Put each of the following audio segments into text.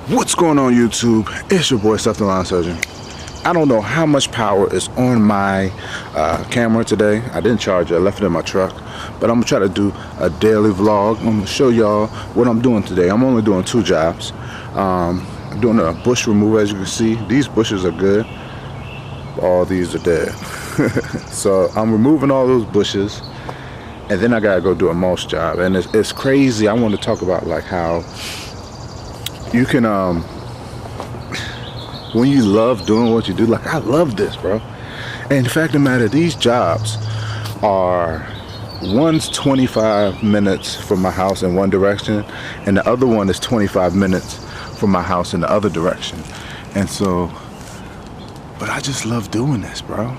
What's going on YouTube? It's your boy Stuff the Lawn Surgeon. I don't know how much power is on my camera today. I didn't charge it, I left it in my truck. But I'm gonna try to do a daily vlog. I'm gonna show y'all what I'm doing today. I'm only doing 2 jobs. I'm doing a bush removal. As you can see, these bushes are good. All these are dead. So I'm removing all those bushes, and then I gotta go do a mulch job. And it's crazy. I want to talk about like how you can when you love doing what you do. Like, I love this, bro. And the fact of the matter, these jobs are, one's 25 minutes from my house in one direction, and the other one is 25 minutes from my house in the other direction. And so, but I just love doing this, bro.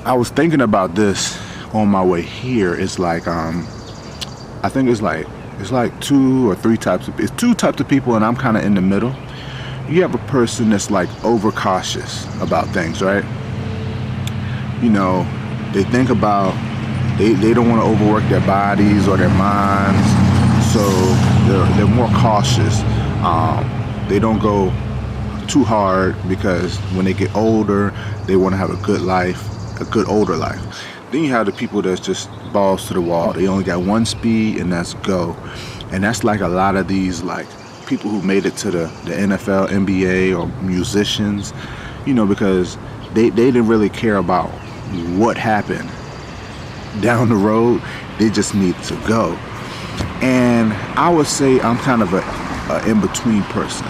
I was thinking about this on my way here. It's like I think it's like 2 or 3 types of, it's 2 types of people, and I'm kind of in the middle. You have a person that's like overcautious about things, right? You know, they think about, they don't want to overwork their bodies or their minds, so they're more cautious. They don't go too hard because when they get older, they want to have a good life, a good older life. Then you have the people that's just balls to the wall. They only got one speed, and that's go. And that's like a lot of these like people who made it to the NFL, NBA, or musicians, you know, because they didn't really care about what happened down the road. They just need to go. And I would say I'm kind of a in-between person.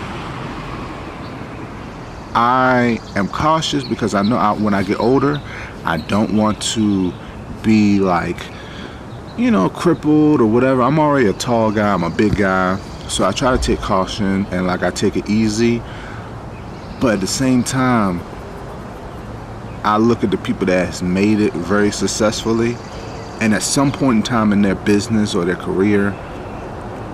I am cautious because I know when I get older, I don't want to be like, you know, crippled or whatever. I'm already a tall guy, I'm a big guy, so I try to take caution and like I take it easy. But at the same time, I look at the people that has made it very successfully, and at some point in time in their business or their career,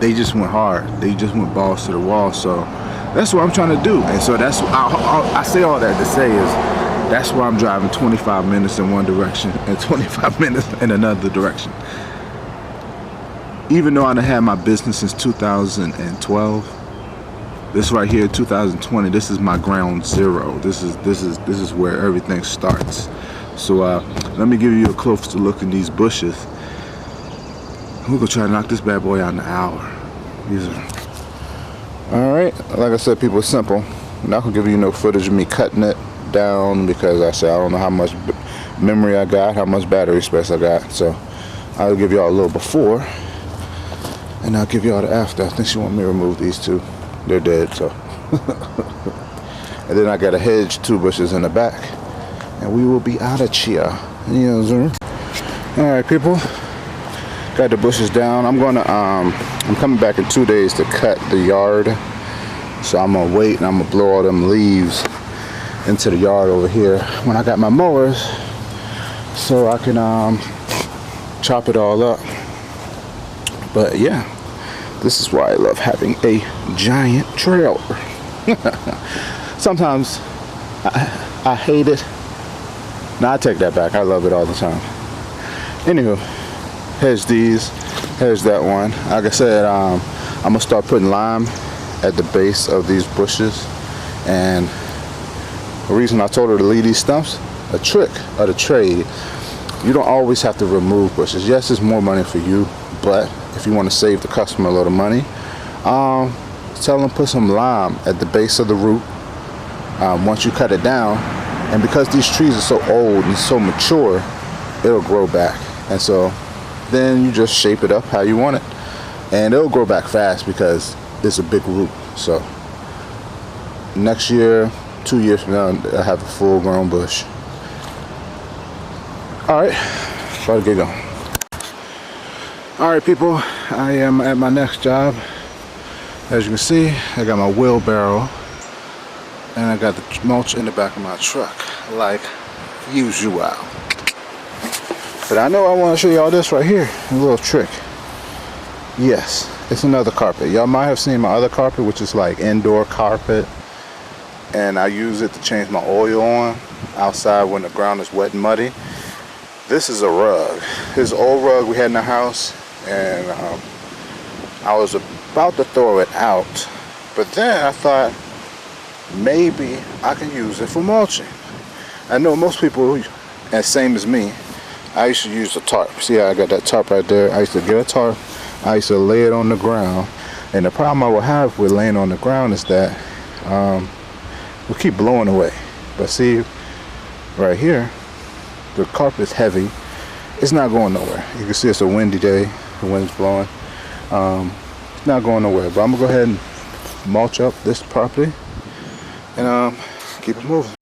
they just went hard. They just went balls to the wall. So that's what I'm trying to do. And so that's, I say all that to say is, that's why I'm driving 25 minutes in one direction and 25 minutes in another direction. Even though I done had my business since 2012, this right here, 2020, this is my ground zero. This is where everything starts. So let me give you a closer look in these bushes. We're gonna try to knock this bad boy out in an hour. These are, all right, like I said, people, it's simple. I'm not gonna give you no footage of me cutting it down because I said I don't know how much memory I got, how much battery space I got. So I'll give y'all a little before, and I'll give y'all the after. I think she want me to remove these 2. They're dead, so. And then I got to hedge 2 bushes in the back, and we will be out of here. You know, all right, people. Got the bushes down. I'm coming back in 2 days to cut the yard. So I'm gonna wait, and I'm gonna blow all them leaves into the yard over here when I got my mowers, so I can chop it all up. But yeah, this is why I love having a giant trailer. Sometimes I hate it. No, I take that back. I love it all the time. Anywho, here's these, here's that one. Like I said, I'm gonna start putting lime at the base of these bushes. And the reason I told her to leave these stumps, a trick of the trade, you don't always have to remove bushes. Yes, it's more money for you, but if you want to save the customer a little money, tell them put some lime at the base of the root once you cut it down. And because these trees are so old and so mature, it'll grow back. And so then you just shape it up how you want it, and it'll grow back fast because it's a big root. So next year, 2 years from now, I have a full grown bush. All right, try to get going. All right, people, I am at my next job. As you can see, I got my wheelbarrow, and I got the mulch in the back of my truck, like usual. But I know I want to show y'all this right here, a little trick. Yes, it's another carpet. Y'all might have seen my other carpet, which is like indoor carpet, and I use it to change my oil on outside when the ground is wet and muddy. This is a rug. This old rug we had in the house, and I was about to throw it out, but then I thought maybe I can use it for mulching. I know most people, and same as me, I used to use a tarp. See how I got that tarp right there? I used to get a tarp, I used to lay it on the ground, and the problem I would have with laying on the ground is that we'll keep blowing away. But see, right here, the carpet is heavy. It's not going nowhere. You can see it's a windy day. The wind's blowing. It's not going nowhere. But I'm gonna go ahead and mulch up this property and keep it moving.